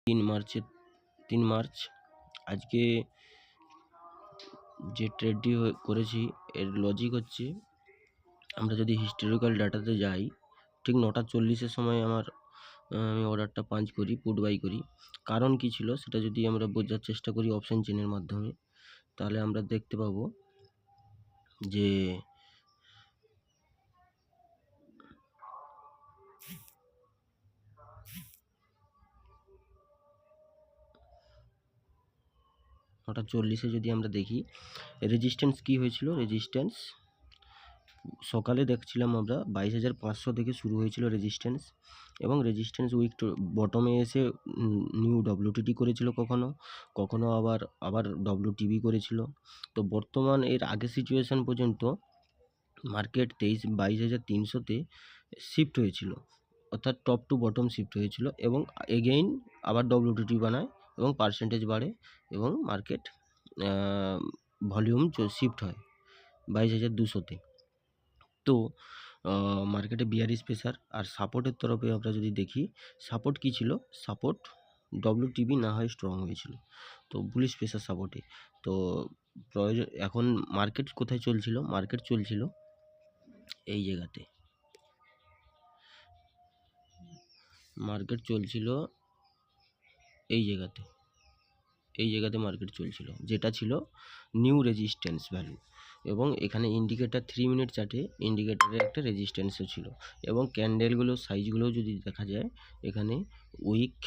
3 March আজকে যে ট্রেডটি করেছি এর লজিক হচ্ছে, আমরা যদি হিস্টোরিক্যাল ডাটাতে যাই, ঠিক 9:40-এর সময় আমি অর্ডারটা পাঞ্চ করি, পুট বাই করি। কারণ কি ছিল সেটা যদি আমরা বোঝার চেষ্টা করি অপশন চেনের মাধ্যমে, তাহলে আমরা দেখতে পাবো যে 9:40-এ যদি আমরা দেখি রেজিস্ট্যান্স কি হয়েছিল। রেজিস্ট্যান্স সকালে দেখছিলাম আমরা 22,500 থেকে শুরু হয়েছিল রেজিস্ট্যান্স, এবং রেজিস্ট্যান্স উইক বটমে এসে নিউ ডব্লিউটিটি করেছিল, কখনো আবার ডব্লিউটিবি করেছিল। তো বর্তমান এর আগে সিচুয়েশান পর্যন্ত মার্কেট 22,300-তে শিফট হয়েছিল, অর্থাৎ টপ টু বটম শিফট হয়েছিল, এবং এগেইন আবার ডব্লিউটিটি বানায় এবং পার্সেন্টেজ বাড়ে এবং মার্কেট ভলিউম শিফট হয় 22,200-তে। তো মার্কেটে বিয়ারিশ প্রেসার। আর সাপোর্টের তরফে আমরা যদি দেখি, সাপোর্ট কি ছিল, সাপোর্ট ডব্লিউটিবি না হয় স্ট্রং হয়েছিল, তো বুলিশ প্রেসার সাপোর্টে। তো এখন মার্কেট কোথায় চলছিল, মার্কেট চলছিল এই জায়গাতে, এই জায়গাতে মার্কেট চলছিল, যেটা ছিল নিউ রেজিস্ট্যান্স ভ্যালু। এবং এখানে ইন্ডিকেটার 3 মিনিট চার্টে ইন্ডিকেটারে একটা রেজিস্ট্যান্সও ছিল, এবং ক্যান্ডেলগুলোর সাইজগুলোও যদি দেখা যায়, এখানে উইক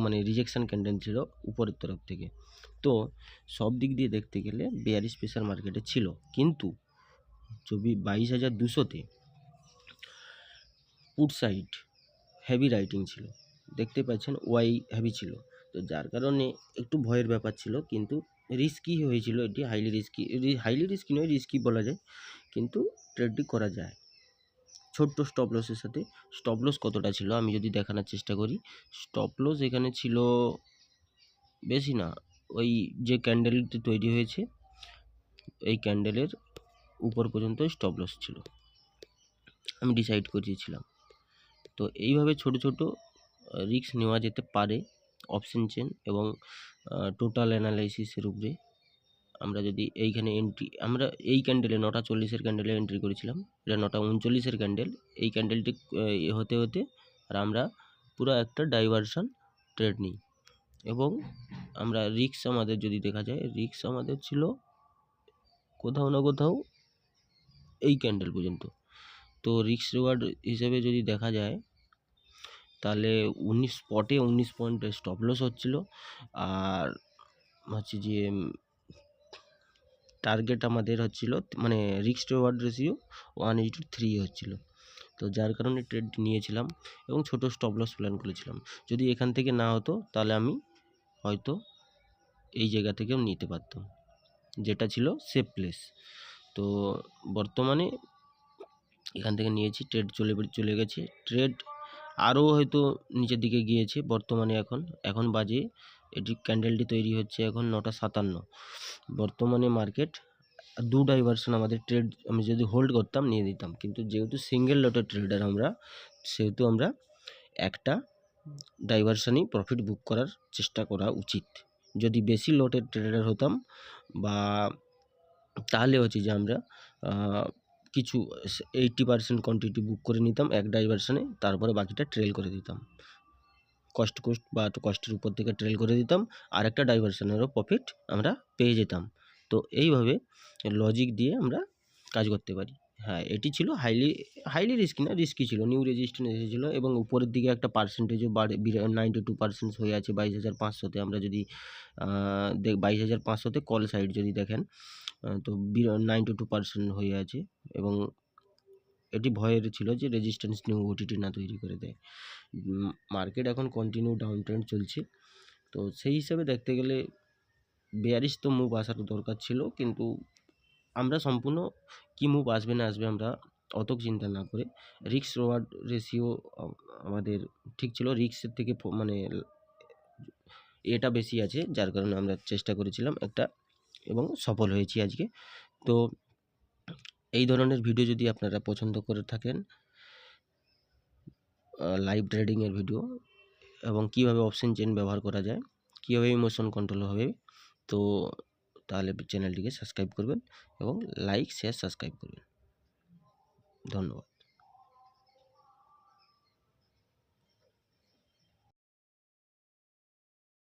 মানে রিজেকশন ক্যান্ডেল ছিল উপরের তরফ থেকে। তো সব দিক দিয়ে দেখতে গেলে বেয়ারিশ প্রেসার মার্কেটে ছিল, কিন্তু 22,200-তে পুট সাইড হেভি রাইটিং ছিল, দেখতে পাচ্ছেন ওয়াই হেভি ছিল। তো যার কারণে একটু ভয়ের ব্যাপার ছিল, কিন্তু রিস্কি হয়েছিল, এটি হাইলি রিস্কি নয়, রিস্কি বলা যায়, কিন্তু ট্রেডটি করা যায় ছোট্ট স্টপ লসের সাথে। স্টপ লস কতটা ছিল আমি যদি দেখানোর চেষ্টা করি, স্টপ লস এখানে ছিল বেশি না, ওই যে ক্যান্ডেলটি তৈরি হয়েছে এই ক্যান্ডেলের উপর পর্যন্ত স্টপ লস ছিল, আমি ডিসাইড করেছিলাম। তো এইভাবে ছোট ছোট রিস্ক নেওয়া যেতে পারে অপশন চেন এবং টোটাল অ্যানালাইসিসের উপরে। আমরা যদি এইখানে আমরা এই ক্যান্ডেলে 9:40-এর ক্যান্ডেলে এন্ট্রি করেছিলাম, এটা 9:39-এর ক্যান্ডেল, এই ক্যান্ডেলটি হতে আর আমরা পুরো একটা ডাইভারশন ট্রেড নিই। এবং আমরা রিস্ক আমাদের যদি দেখা যায়, রিস্ক আমাদের ছিল কোথাও না কোথাও এই ক্যান্ডেল পর্যন্ত। তো রিস্ক রিওয়ার্ড হিসেবে যদি দেখা যায়, তাহলে 19 পয়েন্টের স্টপ লস হচ্ছিল, আর হচ্ছে যে টার্গেট আমাদের হচ্ছিল, মানে রিস্ক রিওয়ার্ড রেশিও 1:3 হচ্ছিল। তো যার কারণে ট্রেড নিয়েছিলাম এবং ছোট স্টপ লস প্ল্যান করেছিলাম। যদি এখান থেকে না হতো তাহলে আমি হয়তো এই জায়গা থেকেও নিতে পারতাম, যেটা ছিল সেফ প্লেস। তো বর্তমানে এখান থেকে নিয়েছি, ট্রেড চলে গেছে, ট্রেড আরও হয়তো নিচের দিকে গিয়েছে। বর্তমানে এখন বাজে, এটি ক্যান্ডেলটি তৈরি হচ্ছে এখন 9:57। বর্তমানে মার্কেট দু ডাইভারশন আমাদের ট্রেড, আমি যদি হোল্ড করতাম নিয়ে দিতাম, কিন্তু যেহেতু সিঙ্গেল লটের ট্রেডার আমরা, সেহেতু আমরা একটা ডাইভারশনই প্রফিট বুক করার চেষ্টা করা উচিত। যদি বেশি লটের ট্রেডার হতাম বা তাহলে হচ্ছে যে আমরা কিছু 80% কোয়ান্টিটি বুক করে নিতাম এক ডাইভারশনে, তারপরে বাকিটা ট্রেল করে দিতাম, কস্ট বা কস্টের উপর থেকে ট্রেল করে দিতাম, আর একটা ডাইভারশনেরও প্রফিট আমরা পেয়ে যেতাম। তো এইভাবে লজিক দিয়ে আমরা কাজ করতে পারি। হ্যাঁ, এটি ছিল হাইলি রিস্কি না, রিস্কি ছিল, নিউ রেজিস্ট্যান্স এসেছিলো এবং উপরের দিকে একটা পার্সেন্টেজও বাড়ে, 92% হয়ে আছে 22,500-তে। আমরা যদি 22,500-তে কল সাইড যদি দেখেন, তো 92% হয়ে আছে, এবং এটি ভয়ের ছিল যে রেজিস্ট্যান্স নিউ ওটিটি না তৈরি করে দেয়। মার্কেট এখন কন্টিনিউ ডাউন ট্রেন্ড চলছে, তো সেই হিসাবে দেখতে গেলে বেয়ারিশ তো মুভ আসার দরকার ছিল, কিন্তু আমরা সম্পূর্ণ কি মুভ আসবে না আসবে আমরা অত চিন্তা না করে, রিস্ক রিওয়ার্ড রেশিও আমাদের ঠিক ছিল, রিস্কের থেকে মানে এটা বেশি আছে, যার কারণে আমরা চেষ্টা করেছিলাম একটা, এবং সফল হয়েছি আজকে। তো এই ধরনের ভিডিও যদি আপনারা পছন্দ করে থাকেন, লাইভ ট্রেডিংয়ের ভিডিও, এবং কীভাবে অপশন চেন ব্যবহার করা যায়, কীভাবে ইমোশন কন্ট্রোল হবে। তো তাহলে চ্যানেলটিকে সাবস্ক্রাইব করবেন এবং লাইক শেয়ার সাবস্ক্রাইব করবেন। ধন্যবাদ।